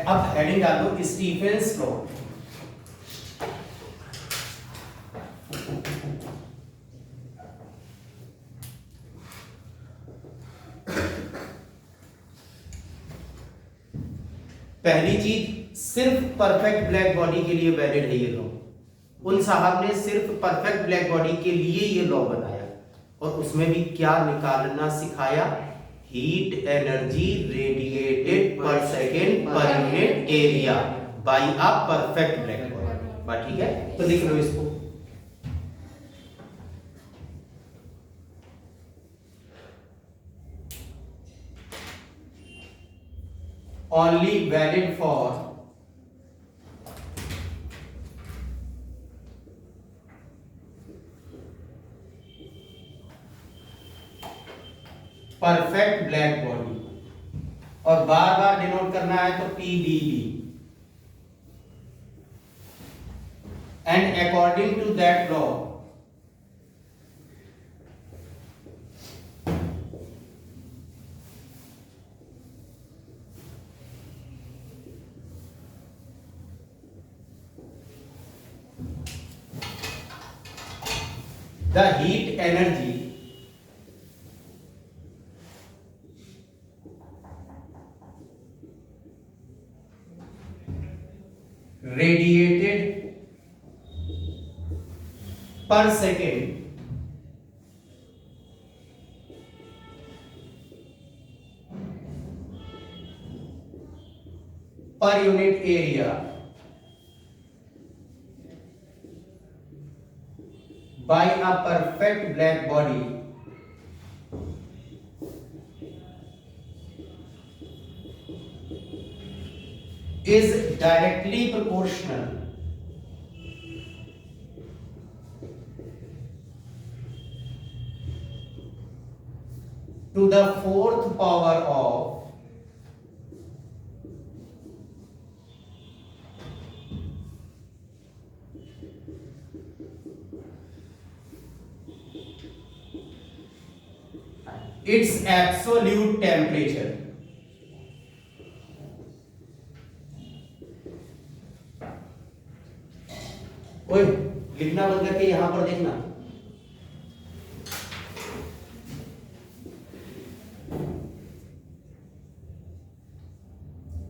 अब हेडिंग डाल दो स्टीफेंस लॉ। पहली चीज, सिर्फ परफेक्ट ब्लैक बॉडी के लिए वैलिड है ये लॉ। उन साहब ने सिर्फ परफेक्ट ब्लैक बॉडी के लिए ये लॉ बनाया और उसमें भी क्या निकालना सिखाया, heat energy radiated per second पर unit area by a perfect black body. बात ठीक है, तो लिख लो इसको। Only valid for perfect black body, और बार बार डिनोट करना है तो PBB। And according to that law the heat energy radiated per second per unit area by a perfect black body is directly proportional to the fourth power of its absolute temperature। ओए, लिखना बंद करके यहां पर देखना।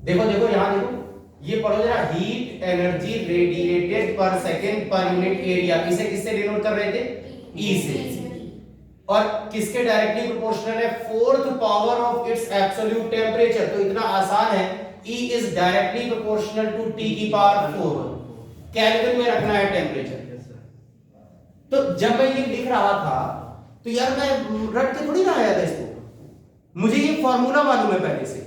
देखो देखो यहां देखो, ये पढ़ो जरा, heat energy radiated per second पर यूनिट एरिया, इसे किससे डिनोट कर रहे थे, ई से, और किसके डायरेक्टली प्रोपोर्शनल है, fourth power of its absolute temperature. तो इतना आसान है, E is directly proportional to T की पावर 4, केल्विन में रखना है टेम्परेचर। तो जब मैं ये लिख रहा था तो यार मैं रट के थोड़ी ना आया था इसको, मुझे ये फॉर्मूला मालूम है पहले से,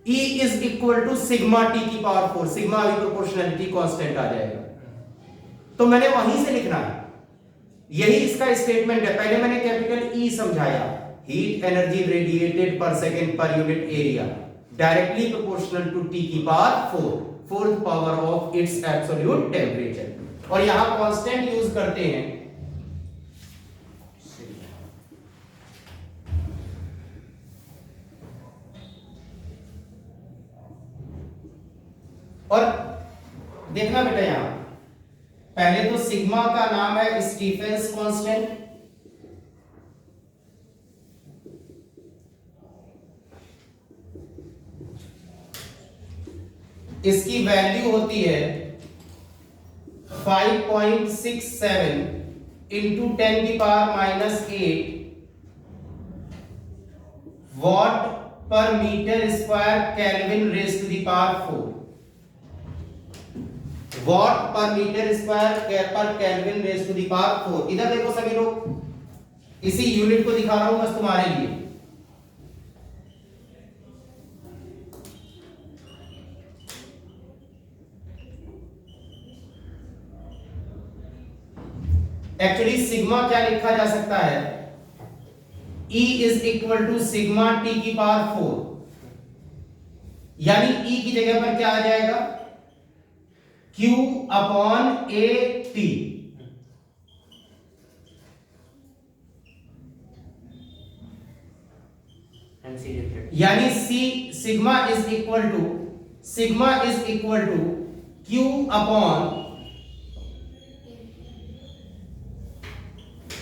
E is equal to sigma T की पावर 4, सिग्मा अभी प्रोपोर्शनलिटी कांस्टेंट आ जाएगा, तो मैंने वहीं से लिखना है, यही इसका स्टेटमेंट है। पहले मैंने कैपिटल E समझाया, heat energy radiated per second पर unit area directly proportional to T की power 4, fourth power of its absolute temperature, और यहां कांस्टेंट यूज करते हैं और देखना बेटा, यहां पहले तो सिग्मा का नाम है स्टीफेंस कांस्टेंट, इसकी वैल्यू होती है 5.67 इंटू 10 की पावर -8 वॉट पर metre square kelvin raise to the power 4, watt पर metre square per kelvin raise to the power 4। इधर देखो सभी लोग, इसी यूनिट को दिखा रहा हूं बस तुम्हारे लिए। एक्चुअली सिग्मा क्या लिखा जा सकता है, E is equal to sigma T की पावर 4, यानी E की जगह पर क्या आ जाएगा, Q अपॉन A T, यानी C sigma is equal to sigma is equal to Q upon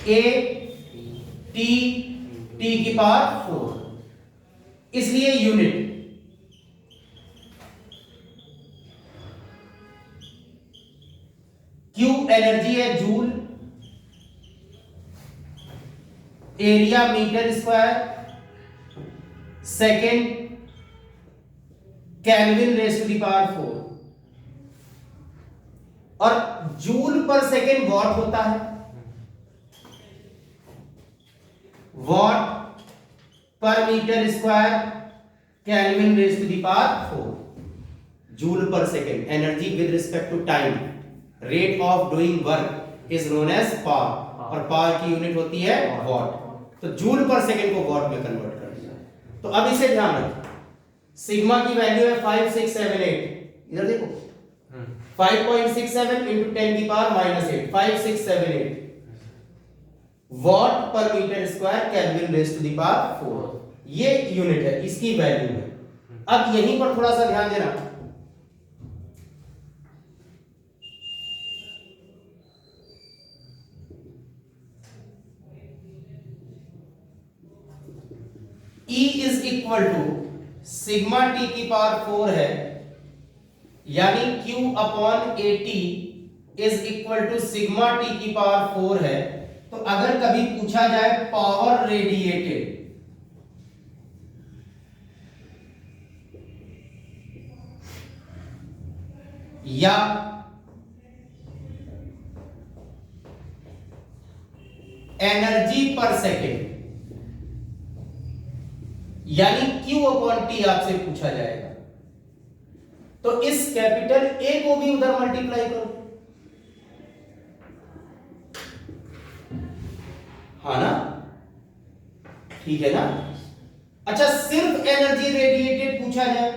A T की पावर 4, इसलिए यूनिट Q एनर्जी है joule, area metre square, second kelvin raise to the power 4, और joule पर second what होता है, watt पर metre square kelvin raise to the power 4, joule पर second. Energy with respect to time, rate of doing work is known as power, और power की unit होती है वॉट। तो जूल पर सेकेंड को वॉट में कन्वर्ट कर दिया। तो अब इसे ध्यान रखो, सिग्मा की वैल्यू है 5678, इधर देखो 5.67 into 10 की पावर -8, 5678 वॉट पर metre square kelvin raise to the power 4, ये यूनिट है, इसकी वैल्यू है। अब यहीं पर थोड़ा सा ध्यान देना, E is equal to sigma T की पावर 4 है, यानी Q upon A T is equal to sigma T की पावर 4 है। तो अगर कभी पूछा जाए पावर रेडिएटेड, या एनर्जी पर सेकेंड, यानी Q अपॉन टी आपसे पूछा जाएगा, तो इस कैपिटल A को भी उधर मल्टीप्लाई करो, हाँ ना, ठीक है ना। अच्छा, सिर्फ एनर्जी रेडिएटेड पूछा जाए,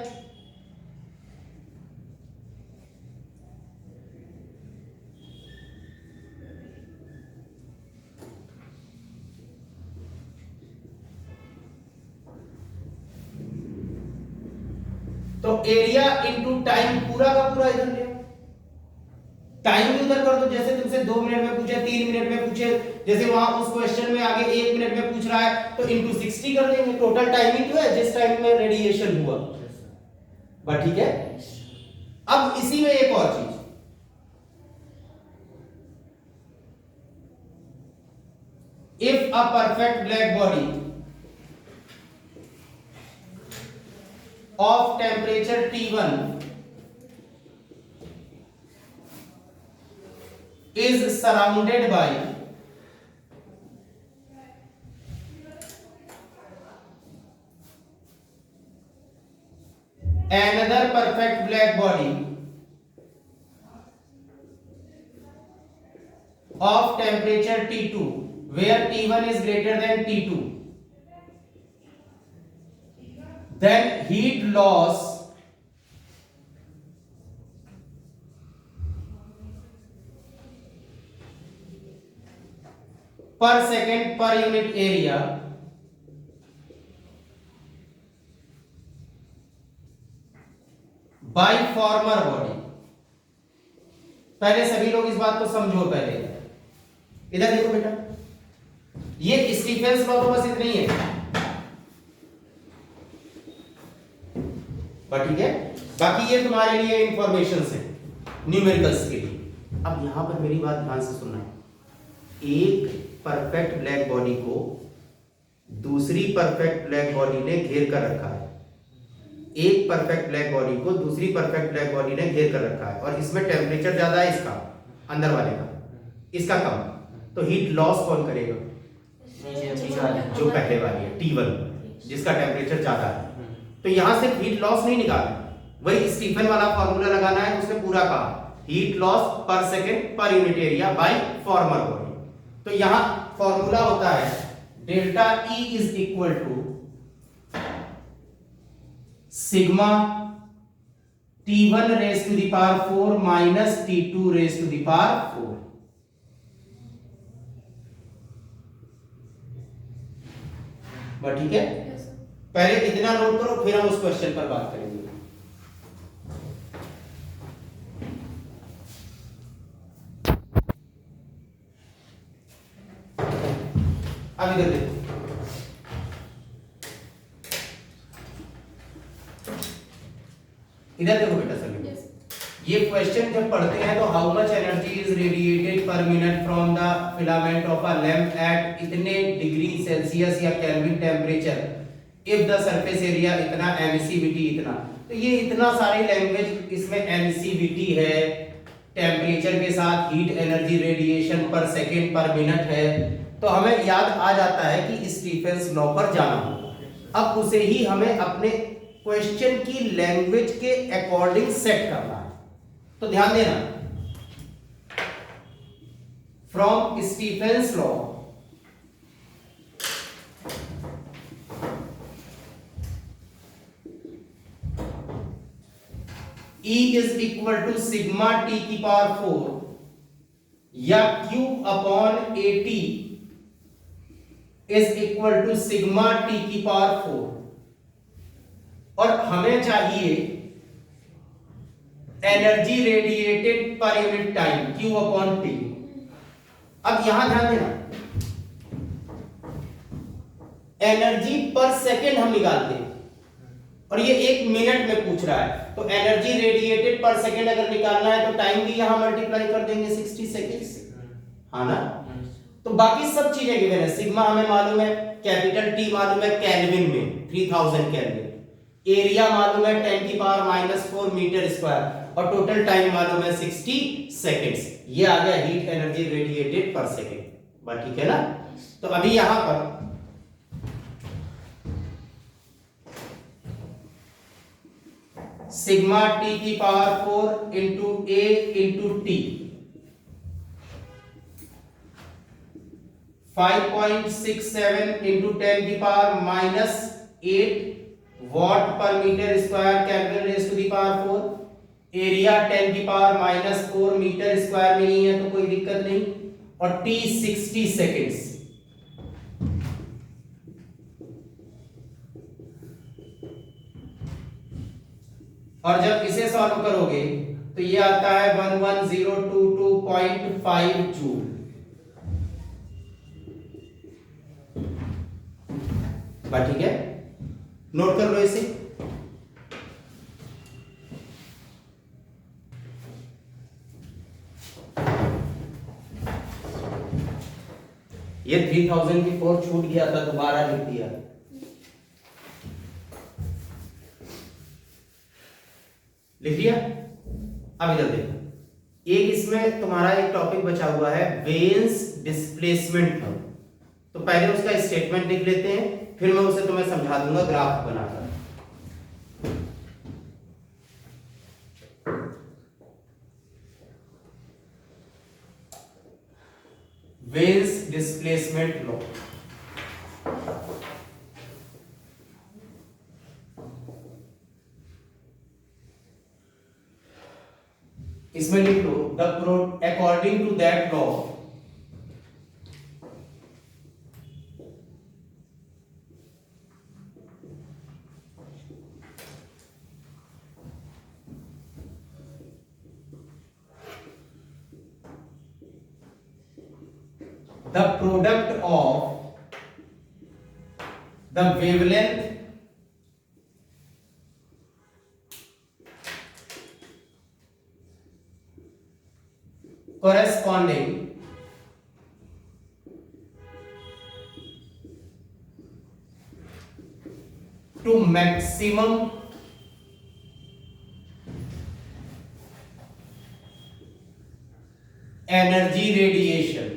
तो एरिया इनटू टाइम पूरा का पूरा इधर ले, टाइम भी उधर कर दो, जैसे तुमसे 2 मिनट में पूछे, 3 मिनट में पूछे, जैसे वहां उस क्वेश्चन में आगे 1 मिनट में पूछ रहा है तो इनटू 60 कर देंगे, टोटल टाइमिंग तो है जिस टाइम में रेडिएशन हुआ, बट ठीक है। अब इसी में एक और चीज, if a perfect black body of temperature T1 is surrounded by another perfect black body of temperature T2 where T1 is greater than T2, then heat loss per second per unit area by former body। पहले सभी लोग इस बात को समझो, पहले इधर देखो बेटा, ये स्टीफेंस लॉ तो बस इतना ही है, ठीक है, बाकी ये तुम्हारे लिए इंफॉर्मेशन है न्यूमेरिकल्स के लिए। अब यहां पर मेरी बात ध्यान से सुनना, एक परफेक्ट ब्लैक बॉडी को दूसरी परफेक्ट ब्लैक बॉडी ने घेर कर रखा है, एक परफेक्ट ब्लैक बॉडी को दूसरी परफेक्ट ब्लैक बॉडी ने घेर कर रखा है, और इसमें टेम्परेचर ज्यादा है इसका, अंदर वाले का, इसका कम, तो हीट लॉस कौन करेगा? जो पहले वाली है T1, जिसका टेम्परेचर ज्यादा है। तो यहां से हीट लॉस नहीं निकालना, वही स्टीफन वाला फॉर्मूला लगाना है, उसने पूरा कहा हीट लॉस पर सेकेंड पर unit area by former body. तो यहां फॉर्मूला होता है delta E is equal to sigma T1 raise to the power 4 minus T2 raise to the power 4। ठीक है, पहले इतना नोट करो, फिर हम उस क्वेश्चन पर बात करेंगे। अब इधर देखो, इधर देखो बेटा सर, ये क्वेश्चन जब पढ़ते हैं तो how much energy is radiated per minute from the filament of a lamp at इतने डिग्री सेल्सियस या kelvin temperature if the surface area इतना, एमिसिविटी इतना। तो ये इतना सारी लैंग्वेज, इसमें एमिसिविटी है, टेम्परेचर के साथ हीट एनर्जी रेडिएशन पर सेकेंड पर मिनट है, तो हमें याद आ जाता है कि स्टीफेंस लॉ पर जाना। अब उसे ही हमें अपने क्वेश्चन की लैंग्वेज के अकॉर्डिंग सेट करना है। तो ध्यान देना, from Stefan's law E is equal to sigma T की पावर 4 या Q upon AT is equal to sigma T की पावर 4, और हमें चाहिए energy radiated per unit time Q upon T। अब यहां ध्यान देना, एनर्जी पर सेकेंड हम निकालते हैं और ये 1 मिनट में पूछ रहा है, तो एनर्जी रेडिएटेड पर सेकेंड अगर निकालना है तो टाइम भी यहां मल्टीप्लाई कर देंगे 60 सेकेंड से, हाँ ना। तो बाकी सब चीजें गिवन है, सिग्मा हमें मालूम है, कैपिटल T मालूम है केल्विन में 3000 केल्विन, एरिया मालूम है 10 की पावर -4 मीटर स्क्वायर, और टोटल टाइम मालूम है 60 सेकेंड्स। ये आ गया heat energy radiated per second, बात ठीक है ना। तो अभी यहां पर सिग्मा टी की power 4 into A into T 5.67 into 10 की पावर -8 वॉट पर metre square kelvin raise to the power 4, area 10 की पावर -4 मीटर स्क्वायर में ही है तो कोई दिक्कत नहीं, और टी 60 सेकेंड्स। और जब इसे सॉल्व करोगे तो ये आता है 11022.5 जूल। बात ठीक है, नोट कर लो इसे। ये 3000 की 4 छूट गया था, दोबारा लिख दिया। लिख लिया। अब इधर देखो, एक इसमें तुम्हारा एक टॉपिक बचा हुआ है वेन्स डिस्प्लेसमेंट थ्योरम। तो पहले उसका स्टेटमेंट लिख लेते हैं, फिर मैं उसे तुम्हें समझा दूंगा ग्राफ बनाकर। Wien's displacement law. इसमें लिख लो according to that law the product of the wavelength corresponding to maximum energy radiation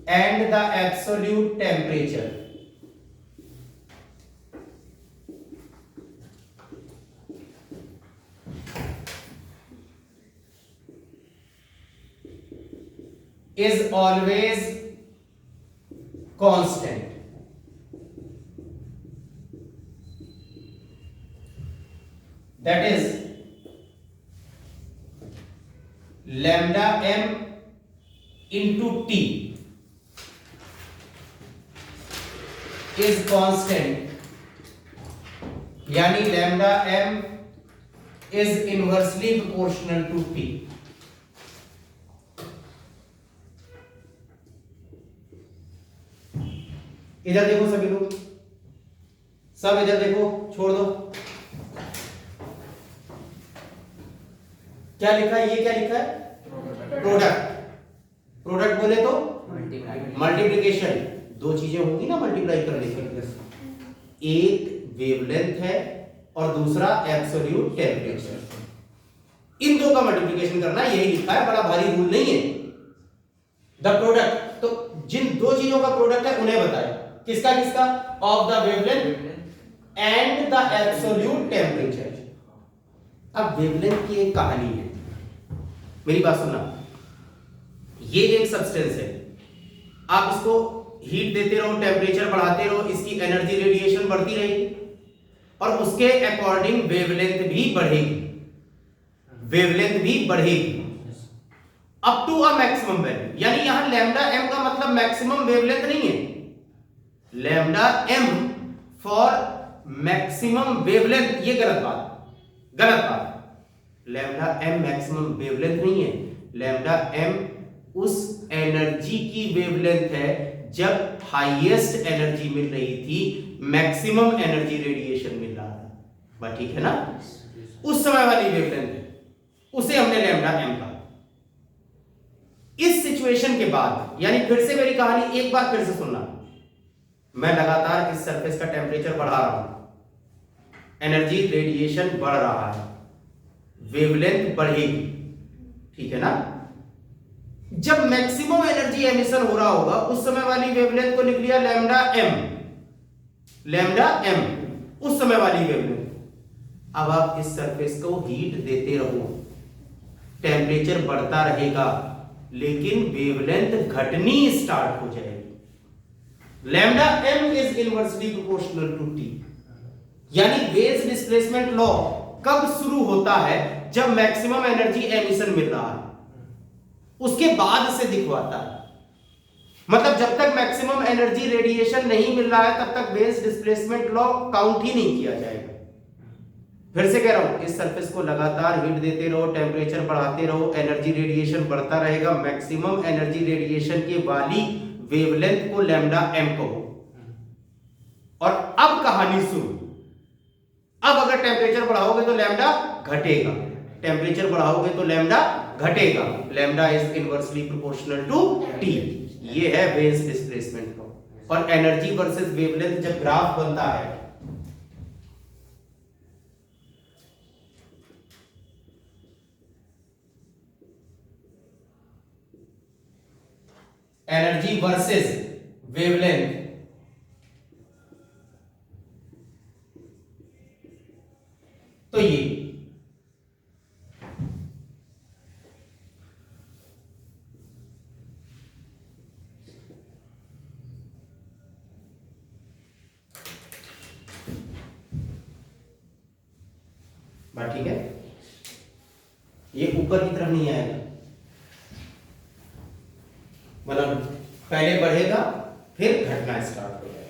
and the absolute temperature is always constant. That is lambda m into t is constant, यानी lambda m is inversely proportional to t। इधर देखो सभी लोग, सब इधर देखो, छोड़ दो। क्या लिखा है, ये क्या लिखा है, प्रोडक्ट। प्रोडक्ट बोले तो मल्टीप्लिकेशन, दो चीजें होंगी ना मल्टीप्लाई करने की, एक वेवलेंथ है और दूसरा एब्सोल्यूट टेम्परेचर। इन दो का मल्टीप्लिकेशन करना, यही लिखा है, बड़ा भारी रूल नहीं है। द प्रोडक्ट, तो जिन दो चीजों का प्रोडक्ट है उन्हें बताया, किसका किसका, of the wavelength and the absolute temperature. अब वेवलेंथ की एक कहानी है, मेरी बात सुनना। ये एक सब्सटेंस है, आप इसको हीट देते रहो, टेम्परेचर बढ़ाते रहो, इसकी एनर्जी रेडिएशन बढ़ती रहेगी और उसके अकॉर्डिंग वेवलेंथ भी बढ़ेगी, वेवलेंथ भी बढ़ेगी up to a maximum value. यानी यहां लैम्डा एम का मतलब मैक्सिमम वेवलेंथ नहीं है, lambda M for maximum wavelength, ये गलत बात, गलत बात। लैम्डा एम मैक्सिमम वेवलेंथ नहीं है, लैम्डा एम उस एनर्जी की वेवलेंथ है जब हाईएस्ट एनर्जी मिल रही थी, मैक्सिमम एनर्जी रेडिएशन मिल रहा था, बात ठीक है ना, उस समय वाली वेवलेंथ है, उसे हमने लैम्डा एम कहा। इस सिचुएशन के बाद, यानी फिर से मेरी कहानी एक बार फिर से सुनना, मैं लगातार इस सरफेस का टेम्परेचर बढ़ा रहा हूं, एनर्जी रेडिएशन बढ़ रहा है, वेवलेंथ बढ़ेगी, ठीक है ना। जब मैक्सिमम एनर्जी एमिशन हो रहा होगा उस समय वाली वेवलेंथ को लिख लिया लैम्डा एम, लैम्डा एम उस समय वाली वेवलेंथ। अब आप इस सरफेस को हीट देते रहो, टेम्परेचर बढ़ता रहेगा, लेकिन वेवलेंथ घटनी स्टार्ट हो जाएगी। Lambda M is inversely proportional to T. यानी वेज डिस्प्लेसमेंट लॉ कब शुरू होता है, जब मैक्सिमम एनर्जी एमिशन मिल रहा है, उसके बाद से दिखवाता है। मतलब जब तक मैक्सिमम एनर्जी रेडिएशन नहीं मिल रहा है तब तक वेज डिस्प्लेसमेंट लॉ काउंट ही नहीं किया जाएगा। फिर से कह रहा हूं, इस सरफेस को लगातार हीट देते रहो, टेम्परेचर बढ़ाते रहो, एनर्जी रेडिएशन बढ़ता रहेगा, मैक्सिमम एनर्जी रेडिएशन की वाली वेवलेंथ को लैम्डा एम कहो। और अब कहानी शुरू, अब अगर टेम्परेचर बढ़ाओगे तो लैम्डा घटेगा, टेम्परेचर बढ़ाओगे तो लैम्डा घटेगा, lambda is inversely proportional to T. ये है वेज डिस्प्लेसमेंट लॉ। और एनर्जी वर्सेस वेवलेंथ जब ग्राफ बनता है, एनर्जी वर्सेस वेवलेंथ, तो ये बात ठीक है, ये ऊपर की तरफ नहीं आएगा, मतलब पहले बढ़ेगा फिर घटना स्टार्ट होगा।